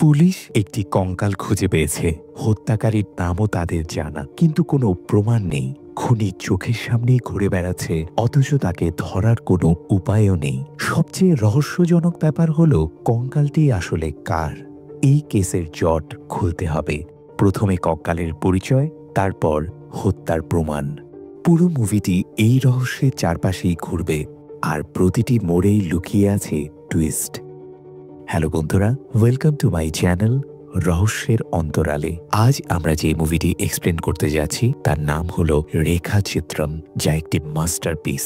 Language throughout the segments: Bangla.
পুলিশ একটি কঙ্কাল খুঁজে পেয়েছে। হত্যাকারীর নামও তাদের জানা, কিন্তু কোনো প্রমাণ নেই। খুনি চোখের সামনেই ঘুরে বেড়াচ্ছে, অথচ তাকে ধরার কোনো উপায়ও নেই। সবচেয়ে রহস্যজনক ব্যাপার হলো কঙ্কালটি আসলে কার। এই কেসের জট খুলতে হবে। প্রথমে কঙ্কালের পরিচয়, তারপর হত্যার প্রমাণ। পুরো মুভিটি এই রহস্যের চারপাশেই ঘুরবে, আর প্রতিটি মোড়েই লুকিয়ে আছে টুইস্ট। হ্যালো বন্ধুরা, ওয়েলকাম টু মাই চ্যানেল রহস্যের অন্তরালে। আজ আমরা যে মুভিটি এক্সপ্লেন করতে যাচ্ছি তার নাম হলো রেখাচিত্রম, যা একটি মাস্টারপিস।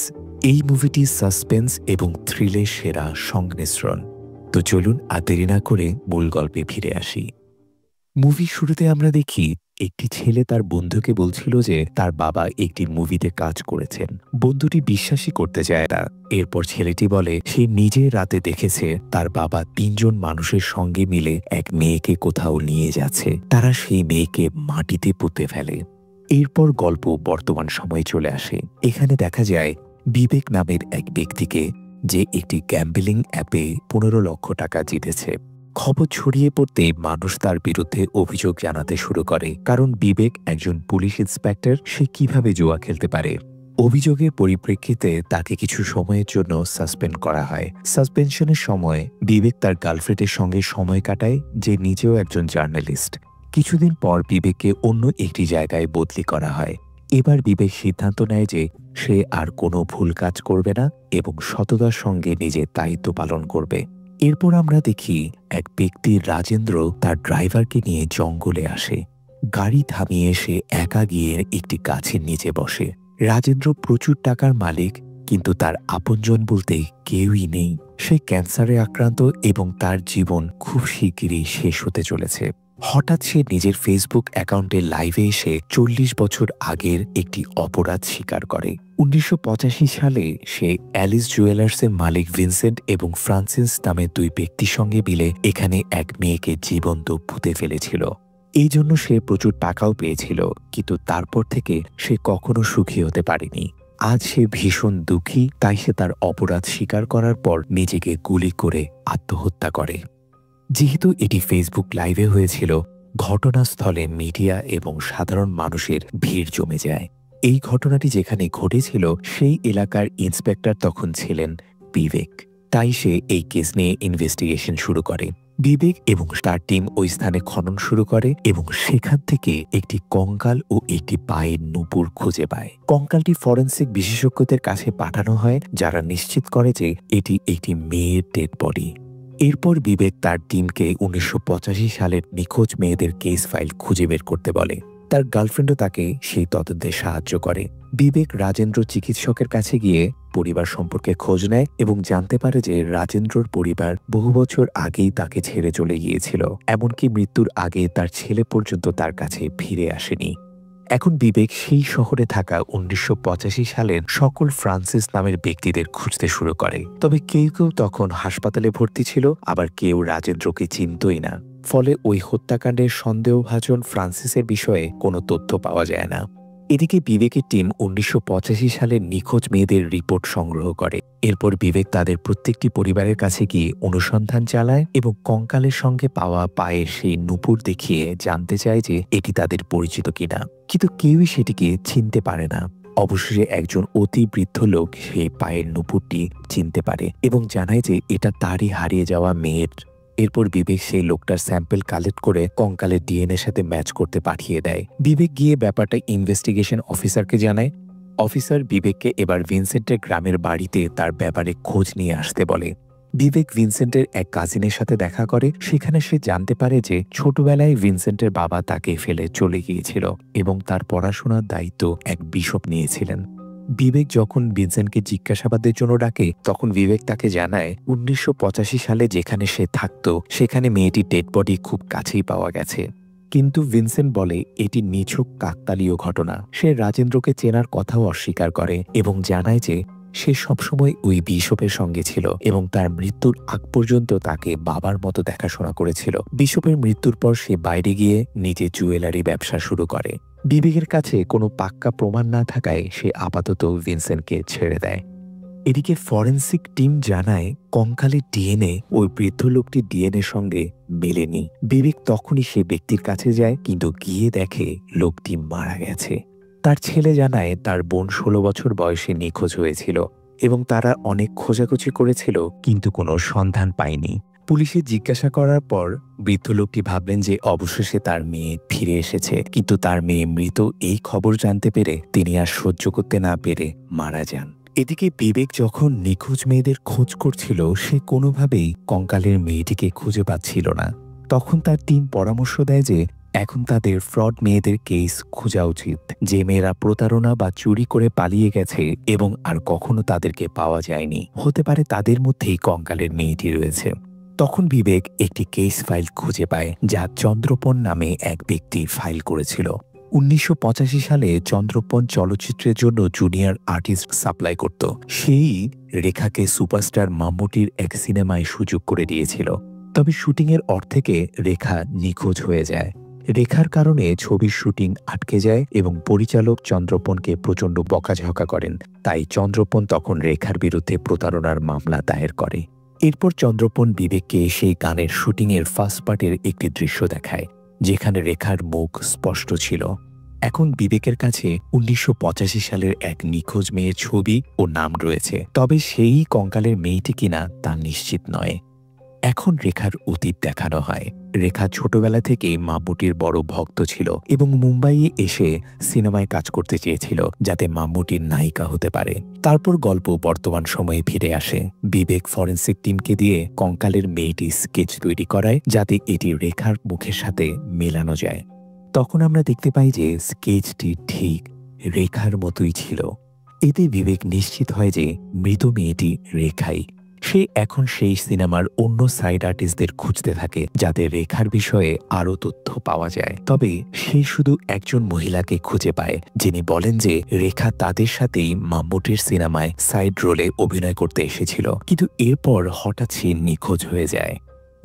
এই মুভিটি সাসপেন্স এবং থ্রিলের সেরা সংমিশ্রণ। তো চলুন আর দেরি না করে মূল গল্পে ফিরে আসি। মুভি শুরুতে আমরা দেখি একটি ছেলে তার বন্ধুকে বলছিল যে তার বাবা একটি মুভিতে কাজ করেছেন। বন্ধুটি বিশ্বাসই করতে চায় না। এরপর ছেলেটি বলে সে নিজে রাতে দেখেছে তার বাবা ৩ জন মানুষের সঙ্গে মিলে এক মেয়েকে কোথাও নিয়ে যাচ্ছে। তারা সেই মেয়েকে মাটিতে পুঁতে ফেলে। এরপর গল্প বর্তমান সময়ে চলে আসে। এখানে দেখা যায় বিবেক নামের এক ব্যক্তিকে, যে একটি গ্যাম্বলিং অ্যাপে ১৫ লক্ষ টাকা জিতেছে। খবর ছড়িয়ে পড়তে মানুষ তার বিরুদ্ধে অভিযোগ জানাতে শুরু করে, কারণ বিবেক একজন পুলিশ ইন্সপেক্টর, সে কিভাবে জুয়া খেলতে পারে। অভিযোগের পরিপ্রেক্ষিতে তাকে কিছু সময়ের জন্য সাসপেন্ড করা হয়। সাসপেনশনের সময় বিবেক তার গার্লফ্রেন্ডের সঙ্গে সময় কাটায়, যে নিজেও একজন জার্নালিস্ট। কিছুদিন পর বিবেককে অন্য একটি জায়গায় বদলি করা হয়। এবার বিবেক সিদ্ধান্ত নেয় যে সে আর কোনো ভুল কাজ করবে না এবং সততার সঙ্গে নিজের দায়িত্ব পালন করবে। এরপর আমরা দেখি এক ব্যক্তি রাজেন্দ্র তার ড্রাইভারকে নিয়ে জঙ্গলে আসে। গাড়ি থামিয়ে সে একা গিয়ে একটি গাছের নিচে বসে। রাজেন্দ্র প্রচুর টাকার মালিক, কিন্তু তার আপনজন বলতে কেউই নেই। সে ক্যান্সারে আক্রান্ত এবং তার জীবন খুব শিগগিরই শেষ হতে চলেছে। হঠাৎ সে নিজের ফেসবুক অ্যাকাউন্টে লাইভে এসে ৪০ বছর আগের একটি অপরাধ স্বীকার করে। ১৯৮৫ সালে সে অ্যালিস জুয়েলার্সের মালিক ভিনসেন্ট এবং ফ্রান্সিস নামের ২ ব্যক্তির সঙ্গে মিলে এখানে এক মেয়েকে জীবন্ত পুঁতে ফেলেছিল। এই জন্য সে প্রচুর টাকাও পেয়েছিল, কিন্তু তারপর থেকে সে কখনো সুখী হতে পারেনি। আজ সে ভীষণ দুঃখী, তাই সে তার অপরাধ স্বীকার করার পর নিজেকে গুলি করে আত্মহত্যা করে। যেহেতু এটি ফেসবুক লাইভে হয়েছিল, ঘটনাস্থলে মিডিয়া এবং সাধারণ মানুষের ভিড় জমে যায়। এই ঘটনাটি যেখানে ঘটেছিল সেই এলাকার ইন্সপেক্টর তখন ছিলেন বিবেক, তাই সে এই কেস নিয়ে ইনভেস্টিগেশন শুরু করে। বিবেক এবং তার টিম ওই স্থানে খনন শুরু করে এবং সেখান থেকে একটি কঙ্কাল ও একটি পায়ের নুপুর খুঁজে পায়। কঙ্কালটি ফরেনসিক বিশেষজ্ঞদের কাছে পাঠানো হয়, যারা নিশ্চিত করে যে এটি একটি মেয়ের ডেড বডি। এরপর বিবেক তার টিমকে ১৯৮৫ সালের নিখোঁজ মেয়েদের কেস ফাইল খুঁজে বের করতে বলে। তার গার্লফ্রেন্ডও তাকে সেই তদন্তে সাহায্য করে। বিবেক রাজেন্দ্র চিকিৎসকের কাছে গিয়ে পরিবার সম্পর্কে খোঁজ নেয় এবং জানতে পারে যে রাজেন্দ্রর পরিবার বহু বছর আগেই তাকে ছেড়ে চলে গিয়েছিল। এমনকি মৃত্যুর আগে তার ছেলে পর্যন্ত তার কাছে ফিরে আসেনি। এখন বিবেক সেই শহরে থাকা ১৯৮৫ সালের সকল ফ্রান্সিস নামের ব্যক্তিদের খুঁজতে শুরু করে। তবে কেউ কেউ তখন হাসপাতালে ভর্তি ছিল, আবার কেউ রাজেন্দ্রকে চিনতই না। ফলে ওই হত্যাকাণ্ডের সন্দেহভাজন ফ্রান্সিসের বিষয়ে কোনো তথ্য পাওয়া যায় না। এদিকে বিবেকের টিম ১৯৮৫ সালের নিখোঁজ মেয়েদের রিপোর্ট সংগ্রহ করে। এরপর বিবেক তাদের প্রত্যেকটি পরিবারের কাছে গিয়ে অনুসন্ধান চালায় এবং কঙ্কালের সঙ্গে পাওয়া পায়ের সেই নুপুর দেখিয়ে জানতে চায় যে এটি তাদের পরিচিত কিনা, কিন্তু কেউই সেটিকে চিনতে পারে না। অবশেষে একজন অতি বৃদ্ধ লোক সেই পায়ের নুপুরটি চিনতে পারে এবং জানায় যে এটা তারই হারিয়ে যাওয়া মেয়ের। এরপর বিবেক সেই লোকটার স্যাম্পল কালেক্ট করে কঙ্কালের ডিএনএর সাথে ম্যাচ করতে পাঠিয়ে দেয়। বিবেক গিয়ে ব্যাপারটা ইনভেস্টিগেশন অফিসারকে জানায়। অফিসার বিবেককে এবার ভিনসেন্টের গ্রামের বাড়িতে তার ব্যাপারে খোঁজ নিয়ে আসতে বলে। বিবেক ভিনসেন্টের এক কাজিনের সাথে দেখা করে। সেখানে সে জানতে পারে যে ছোটবেলায় ভিনসেন্টের বাবা তাকে ফেলে চলে গিয়েছিল এবং তার পড়াশোনার দায়িত্ব এক বিশপ নিয়েছিলেন। বিবেক যখন ভিনসেন্টকে জিজ্ঞাসাবাদের জন্য ডাকে, তখন বিবেক তাকে জানায় ১৯৮৫ সালে যেখানে সে থাকত সেখানে মেয়েটির ডেড বডি খুব কাছেই পাওয়া গেছে। কিন্তু ভিনসেন্ট বলে এটি নিছক কাকতালীয় ঘটনা। সে রাজেন্দ্রকে চেনার কথাও অস্বীকার করে এবং জানায় যে সে সবসময় ওই বিশপের সঙ্গে ছিল এবং তার মৃত্যুর আগ পর্যন্ত তাকে বাবার মতো দেখাশোনা করেছিল। বিশপের মৃত্যুর পর সে বাইরে গিয়ে নিজে জুয়েলারি ব্যবসা শুরু করে। বিবেকের কাছে কোনো পাক্কা প্রমাণ না থাকায় সে আপাতত ভিনসেন্টকে ছেড়ে দেয়। এদিকে ফরেন্সিক টিম জানায় কঙ্কালের ডিএনএ ওই বৃদ্ধ লোকটির ডিএনএর সঙ্গে মেলেনি। বিবেক তখনই সে ব্যক্তির কাছে যায়, কিন্তু গিয়ে দেখে লোকটি মারা গেছে। তার ছেলে জানায় তার বোন 16 বছর বয়সে নিখোঁজ হয়েছিল এবং তারা অনেক খোঁজাখুঁজি করেছিল, কিন্তু কোনো সন্ধান পায়নি। পুলিশে জিজ্ঞাসা করার পর বৃদ্ধ লোকটি ভাবলেন যে অবশেষে তার মেয়ে ফিরে এসেছে, কিন্তু তার মেয়ে মৃত এই খবর জানতে পেরে তিনি আর সহ্য করতে না পেরে মারা যান। এদিকে বিবেক যখন নিখোঁজ মেয়েদের খোঁজ করছিল, সে কোনোভাবেই কঙ্কালের মেয়েটিকে খুঁজে পাচ্ছিল না। তখন তার টিম পরামর্শ দেয় যে এখন তাদের ফ্রড মেয়েদের কেস খোঁজা উচিত, যে মেয়েরা প্রতারণা বা চুরি করে পালিয়ে গেছে এবং আর কখনো তাদেরকে পাওয়া যায়নি। হতে পারে তাদের মধ্যেই কঙ্কালের মেয়েটি রয়েছে। তখন বিবেক একটি কেস ফাইল খুঁজে পায়, যা চন্দ্রপন নামে এক ব্যক্তি ফাইল করেছিল। 1985 সালে চন্দ্রপন চলচ্চিত্রের জন্য জুনিয়র আর্টিস্ট সাপ্লাই করত। সেই রেখাকে সুপারস্টার মাম্মুটির এক সিনেমায় সুযোগ করে দিয়েছিল। তবে শুটিংয়ের অর্ধেকে রেখা নিখোঁজ হয়ে যায়। রেখার কারণে ছবির শুটিং আটকে যায় এবং পরিচালক চন্দ্রপনকে প্রচণ্ড বকাঝকা করেন। তাই চন্দ্রপন তখন রেখার বিরুদ্ধে প্রতারণার মামলা দায়ের করে। এরপর চন্দ্রপন বিবেককে সেই গানের শুটিংয়ের ফার্স্ট পার্টের একটি দৃশ্য দেখায়, যেখানে রেখার মুখ স্পষ্ট ছিল। এখন বিবেকের কাছে 1985 সালের এক নিখোঁজ মেয়ের ছবি ও নাম রয়েছে, তবে সেই কঙ্কালের মেয়েটি কিনা তা নিশ্চিত নয়। এখন রেখার অতীত দেখানো হয়। রেখা ছোটবেলা থেকেই মাম্মুটির বড় ভক্ত ছিল এবং মুম্বাইয়ে এসে সিনেমায় কাজ করতে চেয়েছিল, যাতে মাম্মুটির নায়িকা হতে পারে। তারপর গল্প বর্তমান সময়ে ফিরে আসে। বিবেক ফরেন্সিক টিমকে দিয়ে কঙ্কালের মেয়েটি স্কেচ তৈরি করায়, যাতে এটি রেখার মুখের সাথে মেলানো যায়। তখন আমরা দেখতে পাই যে স্কেচটি ঠিক রেখার মতোই ছিল। এতে বিবেক নিশ্চিত হয় যে মৃত মেয়েটি রেখাই। সে এখন সেই সিনেমার অন্য সাইড আর্টিস্টদের খুঁজতে থাকে, যাতে রেখার বিষয়ে আরও তথ্য পাওয়া যায়। তবে সে শুধু একজন মহিলাকে খুঁজে পায়, যিনি বলেন যে রেখা তাদের সাথেই মাম্মুটির সিনেমায় সাইড রোলে অভিনয় করতে এসেছিল, কিন্তু এরপর হঠাৎ সে নিখোঁজ হয়ে যায়।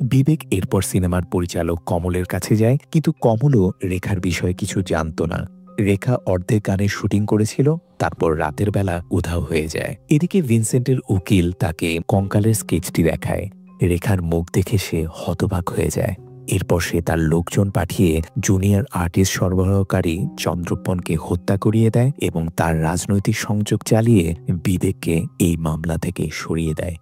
বিবেক এরপর সিনেমার পরিচালক কমলের কাছে যায়, কিন্তু কমলও রেখার বিষয়ে কিছু জানত না। রেখা অর্ধেক গানের শুটিং করেছিল, তারপর রাতের বেলা উধাও হয়ে যায়। এদিকে ভিনসেন্টের উকিল তাকে কঙ্কালের স্কেচটি দেখায়। রেখার মুখ দেখে সে হতবাক হয়ে যায়। এরপর সে তার লোকজন পাঠিয়ে জুনিয়র আর্টিস্ট সরবরাহকারী চন্দ্রপনকে হত্যা করিয়ে দেয় এবং তার রাজনৈতিক সংযোগ চালিয়ে বিবেককে এই মামলা থেকে সরিয়ে দেয়।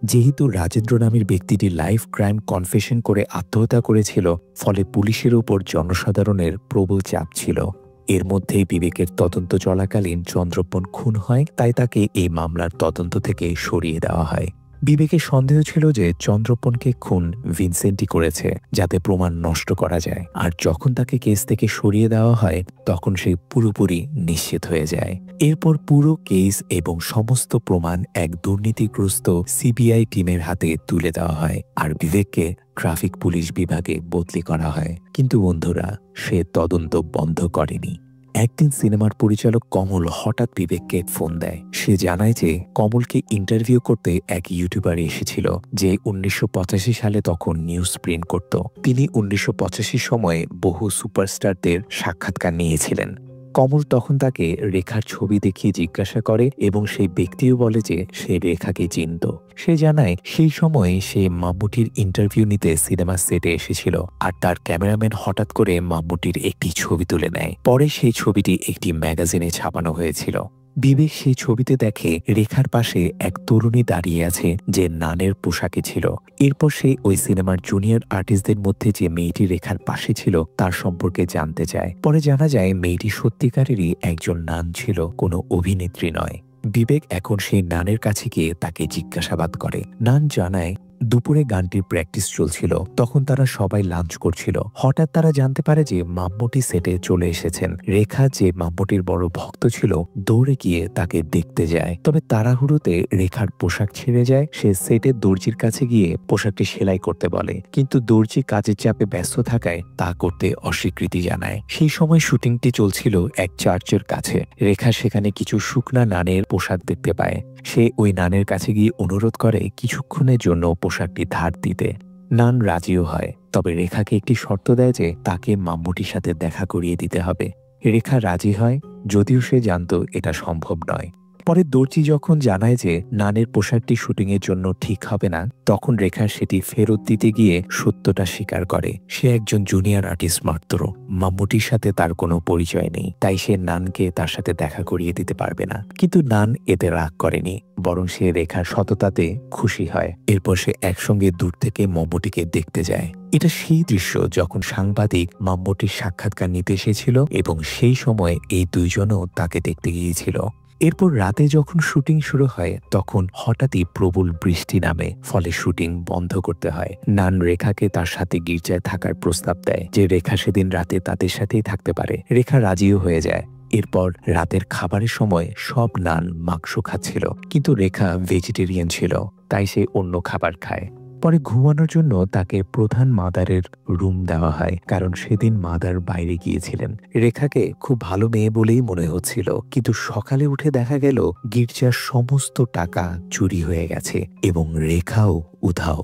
যেহেতু রাজেন্দ্র নামের ব্যক্তিটি লাইফ ক্রাইম কনফেশন করে আত্মহত্যা করেছিল, ফলে পুলিশের উপর জনসাধারণের প্রবল চাপ ছিল। এর মধ্যেই বিবেকের তদন্ত চলাকালীন চন্দ্রপন খুন হয়, তাই তাকে এই মামলার তদন্ত থেকে সরিয়ে দেওয়া হয়। বিবেকের সন্দেহ ছিল যে চন্দ্রপনকে খুন ভিনসেন্টই করেছে, যাতে প্রমাণ নষ্ট করা যায়। আর যখন তাকে কেস থেকে সরিয়ে দেওয়া হয়, তখন সে পুরোপুরি নিশ্চিত হয়ে যায়। এরপর পুরো কেস এবং সমস্ত প্রমাণ এক দুর্নীতিগ্রস্ত সিবিআই টিমের হাতে তুলে দেওয়া হয়, আর বিবেককে ট্রাফিক পুলিশ বিভাগে বদলি করা হয়। কিন্তু বন্ধুরা, সে তদন্ত বন্ধ করেনি। একদিন সিনেমার পরিচালক কমল হঠাৎ বিবেককে ফোন দেয়। সে জানায় যে কমলকে ইন্টারভিউ করতে এক ইউটিউবার এসেছিল, যে 1985 সালে তখন নিউজ প্রিন্ট করত। তিনি 1985 সময়ে বহু সুপারস্টারদের সাক্ষাৎকার নিয়েছিলেন। কমল তখন তাকে রেখার ছবি দেখিয়ে জিজ্ঞাসা করে এবং সেই ব্যক্তিও বলে যে সে রেখাকে চিনত। সে জানায় সেই সময়ে সে মাম্মুটির ইন্টারভিউ নিতে সিনেমা সেটে এসেছিল, আর তার ক্যামেরাম্যান হঠাৎ করে মাম্মুটির একটি ছবি তুলে নেয়। পরে সেই ছবিটি একটি ম্যাগাজিনে ছাপানো হয়েছিল। বিবেক সেই ছবিতে দেখে রেখার পাশে এক তরুণী দাঁড়িয়ে আছে, যে নানের পোশাকে ছিল। এরপর সে ওই সিনেমার জুনিয়র আর্টিস্টদের মধ্যে যে মেয়েটি রেখার পাশে ছিল তার সম্পর্কে জানতে চায়। পরে জানা যায় মেয়েটি সত্যিকারেরই একজন নান ছিল, কোনো অভিনেত্রী নয়। বিবেক এখন সেই নানের কাছে গিয়ে তাকে জিজ্ঞাসাবাদ করে। নান জানায় দুপুরে গানটির প্র্যাকটিস চলছিল, তখন তারা সবাই লাঞ্চ করছিল। হঠাৎ তারা জানতে পারে যে মাম্মুটি সেটে চলে এসেছেন। রেখা, যে মাম্মুটির বড় ভক্ত ছিল, দৌড়ে গিয়ে তাকে দেখতে যায়। তবে তাড়াহুড়োতে রেখার পোশাক ছিঁড়ে যায়। সে সেটের দর্জির কাছে গিয়ে পোশাকটি সেলাই করতে বলে, কিন্তু দর্জি কাজের চাপে ব্যস্ত থাকায় তা করতে অস্বীকৃতি জানায়। সেই সময় শুটিংটি চলছিল এক চার্চের কাছে। রেখা সেখানে কিছু শুকনা নানের পোশাক দেখতে পায়। সে ওই নানের কাছে গিয়ে অনুরোধ করে কিছুক্ষণের জন্য পোশাকটি ধার দিতে। নান রাজিও হয়, তবে রেখাকে একটি শর্ত দেয় যে তাকে মাম্মুটির সাথে দেখা করিয়ে দিতে হবে। রেখা রাজি হয়, যদিও সে জানত এটা সম্ভব নয়। পরে দর্জি যখন জানায় যে নানের পোশাকটি শুটিংয়ের জন্য ঠিক হবে না, তখন রেখা সেটি ফেরত দিতে গিয়ে সত্যটা স্বীকার করে। সে একজন জুনিয়র আর্টিস্ট মাত্র, মাম্মুটির সাথে তার কোনো পরিচয় নেই, তাই সে নানকে তার সাথে দেখা করিয়ে দিতে পারবে না। কিন্তু নান এতে রাগ করেনি, বরং সে রেখার সততাতে খুশি হয়। এরপর সে একসঙ্গে দূর থেকে মাম্মুটিকে দেখতে যায়। এটা সেই দৃশ্য যখন সাংবাদিক মাম্মুটির সাক্ষাৎকার নিতে এসেছিল এবং সেই সময় এই দুইজনও তাকে দেখতে গিয়েছিল। এরপর রাতে যখন শুটিং শুরু হয় তখন হঠাৎই প্রবল বৃষ্টি নামে, ফলে শুটিং বন্ধ করতে হয়। নান রেখাকে তার সাথে গির্জায় থাকার প্রস্তাব দেয় যে রেখা সেদিন রাতে তাদের সাথেই থাকতে পারে। রেখা রাজিও হয়ে যায়। এরপর রাতের খাবারের সময় সব নান মাংস খাচ্ছিল, কিন্তু রেখা ভেজিটেরিয়ান ছিল, তাই সে অন্য খাবার খায়। পরে ঘুমানোর জন্য তাকে প্রধান মাদারের রুম দেওয়া হয়, কারণ সেদিন মাদার বাইরে গিয়েছিলেন। রেখাকে খুব ভালো মেয়ে বলেই মনে হচ্ছিল, কিন্তু সকালে উঠে দেখা গেল গির্জার সমস্ত টাকা চুরি হয়ে গেছে এবং রেখাও উধাও।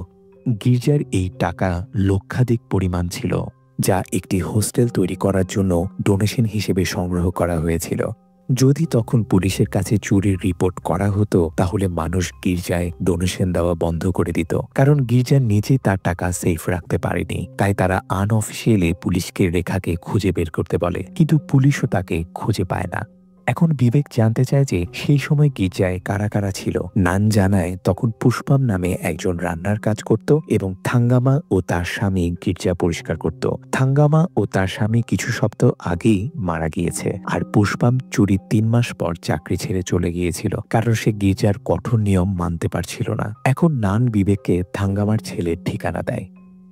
গির্জার এই টাকা লক্ষাধিক পরিমাণ ছিল, যা একটি হোস্টেল তৈরি করার জন্য ডোনেশন হিসেবে সংগ্রহ করা হয়েছিল। যদি তখন পুলিশের কাছে চুরির রিপোর্ট করা হতো তাহলে মানুষ গির্জায় ডোনেশন দেওয়া বন্ধ করে দিত, কারণ গির্জা নিজেই তার টাকা সেফ রাখতে পারেনি। তাই তারা আনঅফিসিয়ালি পুলিশকে রেখাকে খুঁজে বের করতে বলে, কিন্তু পুলিশও তাকে খুঁজে পায় না। এখন বিবেক জানতে চায় যে সেই সময় গির্জায় কারা কারা ছিল। নান জানায় তখন পুষ্পম নামে একজন রান্নার কাজ করত এবং থাঙ্গামা ও তার স্বামী গির্জা পরিষ্কার করত। থাঙ্গামা ও তার স্বামী কিছু সপ্তাহ আগেই মারা গিয়েছে, আর পুষ্পম চুরির 3 মাস পর চাকরি ছেড়ে চলে গিয়েছিল, কারণ সে গির্জার কঠোর নিয়ম মানতে পারছিল না। এখন নান বিবেককে থাঙ্গামার ছেলের ঠিকানা দেয়।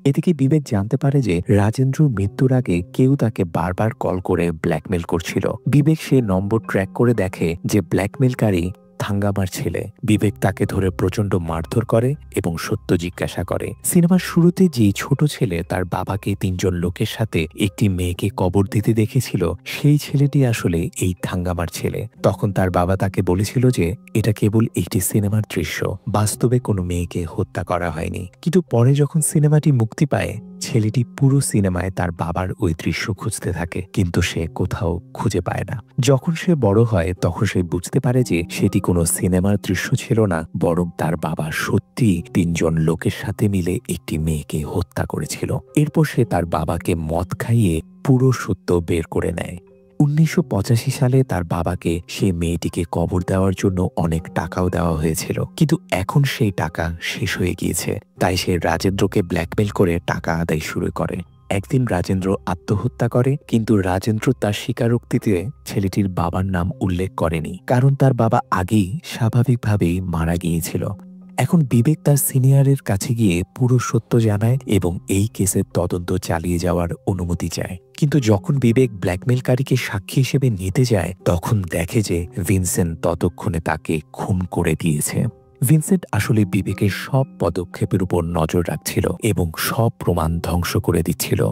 এদিকে বিবেক জানতে পারে যে রাজেন্দ্র মৃত্যুর আগে কেউ তাকে বারবার কল করে ব্ল্যাকমেল করছিল। বিবেক সে নম্বর ট্র্যাক করে দেখে যে ব্ল্যাকমেলকারী থাঙ্গামার ছেলে। বিবেক তাকে ধরে প্রচন্ড মারধর করে এবং সত্য জিজ্ঞাসা করে। সিনেমার শুরুতে যে ছোট ছেলে তার বাবাকে 3 জন লোকের সাথে একটি মেয়েকে কবর দিতে দেখেছিল, সেই ছেলেটি আসলে এই থাঙ্গামার ছেলে। তখন তার বাবা তাকে বলেছিল যে এটা কেবল একটি সিনেমার দৃশ্য, বাস্তবে কোনো মেয়েকে হত্যা করা হয়নি। কিন্তু পরে যখন সিনেমাটি মুক্তি পায়, ছেলেটি পুরো সিনেমায় তার বাবার ওই দৃশ্য খুঁজতে থাকে, কিন্তু সে কোথাও খুঁজে পায় না। যখন সে বড় হয় তখন সে বুঝতে পারে যে সেটি কোনো সিনেমার দৃশ্য ছিল না, বরং তার বাবা সত্যি 3 জন লোকের সাথে মিলে একটি মেয়েকে হত্যা করেছিল। এরপর সে তার বাবাকে মদ খাইয়ে পুরো সত্য বের করে নেয়। 1985 সালে তার বাবাকে সেই মেয়েটিকে কবর দেওয়ার জন্য অনেক টাকাও দেওয়া হয়েছিল, কিন্তু এখন সেই টাকা শেষ হয়ে গিয়েছে। তাই সে রাজেন্দ্রকে ব্ল্যাকমেল করে টাকা আদায় শুরু করে। একদিন রাজেন্দ্র আত্মহত্যা করে, কিন্তু রাজেন্দ্র তার স্বীকারোক্তিতে ছেলেটির বাবার নাম উল্লেখ করেনি, কারণ তার বাবা আগেই স্বাভাবিকভাবেই মারা গিয়েছিল। এখন বিবেক তার সিনিয়রের কাছে গিয়ে পুরো সত্য জানায় এবং এই কেসের তদন্ত চালিয়ে যাওয়ার অনুমতি চায়। কিন্তু যখন বিবেক ব্ল্যাকমেলকারীকে সাক্ষী হিসেবে নিতে যায়, তখন দেখে যে ভিনসেন্ট ততক্ষণে তাকে খুন করে দিয়েছে। ভিনসেন্ট আসলে বিবেকের সব পদক্ষেপের উপর নজর রাখছিল এবং সব প্রমাণ ধ্বংস করে দিচ্ছিল।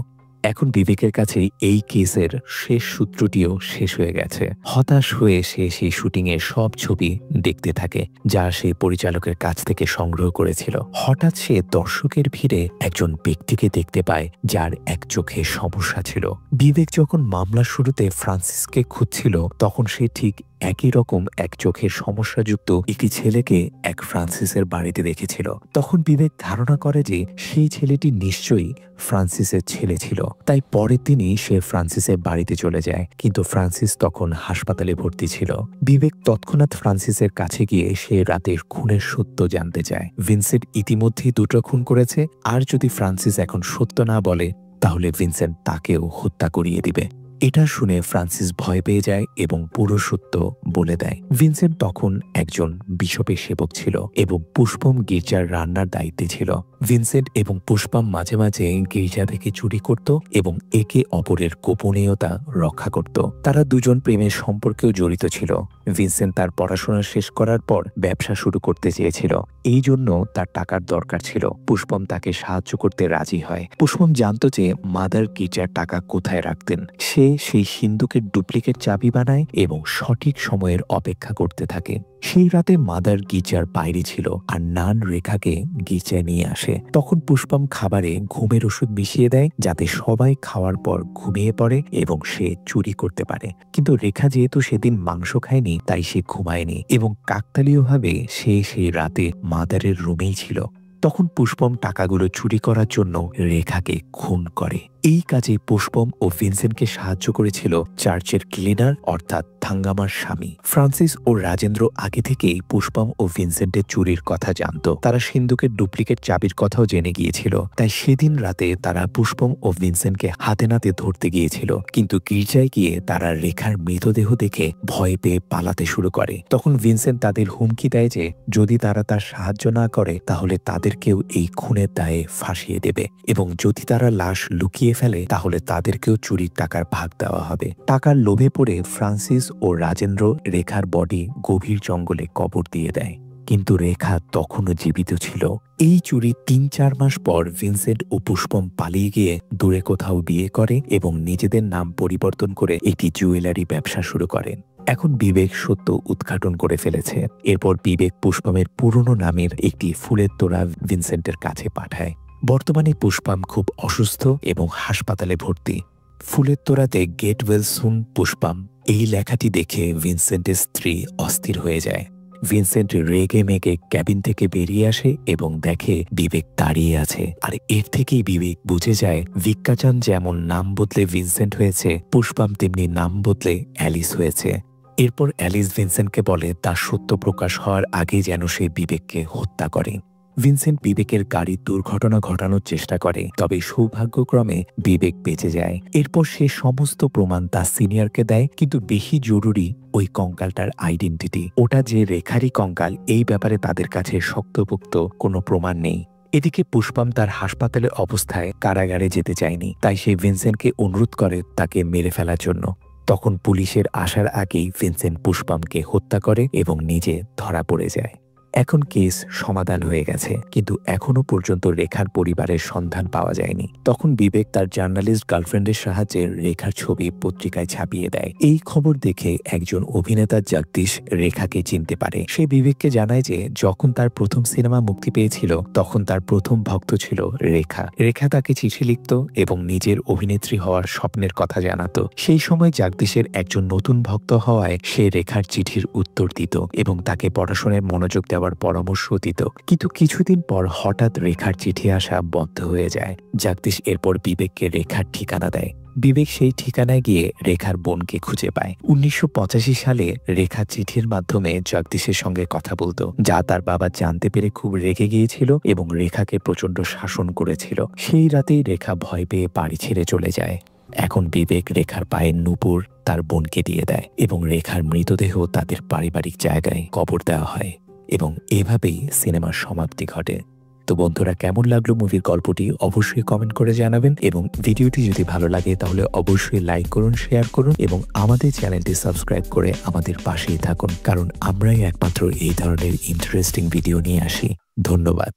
এখন বিবেকের কাছে এই কেসের শেষ সূত্রটিও শেষ হয়ে গেছে। হতাশ হয়ে সে সেই শুটিংয়ের সব ছবি দেখতে থাকে, যা সে পরিচালকের কাছ থেকে সংগ্রহ করেছিল। হঠাৎ সে দর্শকের ভিড়ে একজন ব্যক্তিকে দেখতে পায় যার এক চোখে সমস্যা ছিল। বিবেক যখন মামলার শুরুতে ফ্রান্সিসকে খুঁজছিল, তখন সে ঠিক একই রকম এক চোখের সমস্যাযুক্ত একটি ছেলেকে এক ফ্রান্সিসের বাড়িতে দেখেছিল। তখন বিবেক ধারণা করে যে সেই ছেলেটি নিশ্চয়ই ফ্রান্সিসের ছেলে ছিল। তাই পরের দিনই সে ফ্রান্সিসের বাড়িতে চলে যায়, কিন্তু ফ্রান্সিস তখন হাসপাতালে ভর্তি ছিল। বিবেক তৎক্ষণাৎ ফ্রান্সিসের কাছে গিয়ে সে রাতের খুনের সত্য জানতে চায়। ভিনসেন্ট ইতিমধ্যেই 2টো খুন করেছে, আর যদি ফ্রান্সিস এখন সত্য না বলে তাহলে ভিনসেন্ট তাকেও হত্যা করিয়ে দিবে। এটা শুনে ফ্রান্সিস ভয় পেয়ে যায় এবং পুরো সত্য বলে দেয়। ভিনসেন্ট তখন একজন বিশপের সেবক ছিল এবং পুষ্পম গির্জার রান্নার দায়িত্বে ছিল। ভিনসেন্ট এবং পুষ্পম মাঝে মাঝে গির্জা থেকে চুরি করত এবং একে অপরের গোপনীয়তা রক্ষা করত। তারা দুজন প্রেমের সম্পর্কেও জড়িত ছিল। ভিনসেন্ট তার পড়াশোনা শেষ করার পর ব্যবসা শুরু করতে চেয়েছিল, এই জন্য তার টাকার দরকার ছিল। পুষ্পম তাকে সাহায্য করতে রাজি হয়। পুষ্পম জানত যে মাদার গির্জার টাকা কোথায় রাখতেন। সে সেই সিন্ধুকের ডুপ্লিকেট চাবি বানায় এবং সঠিক সময়ের অপেক্ষা করতে থাকে। সেই রাতে মাদার গির্জার বাইরে ছিল আর নান রেখাকে গির্জায় নিয়ে আসে। তখন পুষ্পম খাবারে ঘুমের ওষুধ মিশিয়ে দেয় যাতে সবাই খাওয়ার পর ঘুমিয়ে পড়ে এবং সে চুরি করতে পারে। কিন্তু রেখা যেহেতু সেদিন মাংস খায়নি তাই সে ঘুমায়নি এবং কাকতালীয়ভাবে সে সেই রাতে মাদারের রুমেই ছিল। তখন পুষ্পম টাকাগুলো চুরি করার জন্য রেখাকে খুন করে। এই কাজে পুষ্পম ও ভিনসেন্টকে সাহায্য করেছিল চার্চের ক্লিনার অর্থাৎ থাঙ্গামার স্বামী। ফ্রান্সিস ও রাজেন্দ্র আগে থেকেই পুষ্পম ও ভিনসেন্টের চুরির কথা জানত। তারা সিন্ধুকের ডুপ্লিকেট চাবির কথাও জেনে গিয়েছিল। তাই সেদিন রাতে তারা পুষ্পম ও ভিনসেন্টকে হাতে নাতে ধরতে গিয়েছিল। কিন্তু গির্জায় গিয়ে তারা রেখার মৃতদেহ দেখে ভয় পেয়ে পালাতে শুরু করে। তখন ভিনসেন্ট তাদের হুমকি দেয় যে যদি তারা তার সাহায্য না করে তাহলে তাদেরকেও এই খুনের দায়ে ফাঁসিয়ে দেবে এবং যদি তারা লাশ লুকিয়ে ফেলে তাহলে তাদেরকেও চুরির টাকার ভাগ দেওয়া হবে। টাকার লোভে পড়ে ফ্রান্সিস ও রাজেন্দ্র রেখার বডি গভীর জঙ্গলে কবর দিয়ে দেয়। কিন্তু রেখা তখনও জীবিত ছিল। এই চুরি ৩-৪ মাস পর ভিনসেন্ট ও পুষ্পম পালিয়ে গিয়ে দূরে কোথাও বিয়ে করে এবং নিজেদের নাম পরিবর্তন করে একটি জুয়েলারি ব্যবসা শুরু করেন। এখন বিবেক সত্য উদ্ঘাটন করে ফেলেছে। এরপর বিবেক পুষ্পমের পুরনো নামের একটি ফুলের তোড়া ভিনসেন্টের কাছে পাঠায়। বর্তমানে পুষ্পম খুব অসুস্থ এবং হাসপাতালে ভর্তি। ফুলের তোড়াতে গেট ওয়েল সুন পুষ্পম এই লেখাটি দেখে ভিনসেন্টের স্ত্রী অস্থির হয়ে যায়। ভিনসেন্ট রেগে মেগে ক্যাবিন থেকে বেরিয়ে আসে এবং দেখে বিবেক দাঁড়িয়ে আছে। আর এর থেকেই বিবেক বুঝে যায় ভিক্কাচান যেমন নাম বদলে ভিনসেন্ট হয়েছে, পুষ্পম তেমনি নাম বদলে অ্যালিস হয়েছে। এরপর অ্যালিস ভিনসেন্টকে বলে তার সত্য প্রকাশ হওয়ার আগে যেন সে বিবেককে হত্যা করে। ভিনসেন্ট বিবেকের গাড়ির দুর্ঘটনা ঘটানোর চেষ্টা করে, তবে সৌভাগ্যক্রমে বিবেক বেঁচে যায়। এরপর সে সমস্ত প্রমাণ তার সিনিয়রকে দেয়, কিন্তু বেশি জরুরি ওই কঙ্কালটার আইডেন্টিটি। ওটা যে রেখারই কঙ্কাল এই ব্যাপারে তাদের কাছে শক্তপোক্ত কোনো প্রমাণ নেই। এদিকে পুষ্পম তার হাসপাতালে অবস্থায় কারাগারে যেতে চায়নি, তাই সে ভিনসেন্টকে অনুরোধ করে তাকে মেরে ফেলার জন্য। তখন পুলিশের আসার আগেই ভিনসেন্ট পুষ্পমকে হত্যা করে এবং নিজে ধরা পড়ে যায়। এখন কেস সমাধান হয়ে গেছে, কিন্তু এখনো পর্যন্ত রেখার পরিবারের সন্ধান পাওয়া যায়নি। তখন বিবেক তার জার্নালিস্ট গার্লফ্রেন্ডের সাহায্যে রেখার ছবি পত্রিকায় ছাপিয়ে দেয়। এই খবর দেখে একজন অভিনেতা জগদীশ রেখাকে চিনতে পারে। সে বিবেককে জানায় যে যখন তার প্রথম সিনেমা মুক্তি পেয়েছিল তখন তার প্রথম ভক্ত ছিল রেখা। রেখা তাকে চিঠি লিখত এবং নিজের অভিনেত্রী হওয়ার স্বপ্নের কথা জানাতো। সেই সময় জগদীশের একজন নতুন ভক্ত হওয়ায় সে রেখার চিঠির উত্তর দিত এবং তাকে পড়াশোনায় মনোযোগ দেওয়ার পরামর্শ দিত। কিন্তু কিছুদিন পর হঠাৎ রেখার চিঠি আসা বন্ধ হয়ে যায়। জগদীশ এরপর বিবেককে রেখার ঠিকানা দেয়। বিবেক সেই ঠিকানায় গিয়ে রেখার বোনকে খুঁজে পায়। ১৯৮৫ সালে রেখা চিঠির মাধ্যমে জগদীশের সঙ্গে কথা বলতো, যা তার বাবা জানতে পেরে খুব রেগে গিয়েছিল এবং রেখাকে প্রচণ্ড শাসন করেছিল। সেই রাতেই রেখা ভয় পেয়ে বাড়ি ছেড়ে চলে যায়। এখন বিবেক রেখার পায়ের নূপুর তার বোনকে দিয়ে দেয় এবং রেখার মৃতদেহ তাদের পারিবারিক জায়গায় কবর দেওয়া হয় এবং এভাবেই সিনেমার সমাপ্তি ঘটে। তো বন্ধুরা, কেমন লাগলো মুভির গল্পটি অবশ্যই কমেন্ট করে জানাবেন এবং ভিডিওটি যদি ভালো লাগে তাহলে অবশ্যই লাইক করুন, শেয়ার করুন এবং আমাদের চ্যানেলটি সাবস্ক্রাইব করে আমাদের পাশেই থাকুন, কারণ আমরাই একমাত্র এই ধরনের ইন্টারেস্টিং ভিডিও নিয়ে আসি। ধন্যবাদ।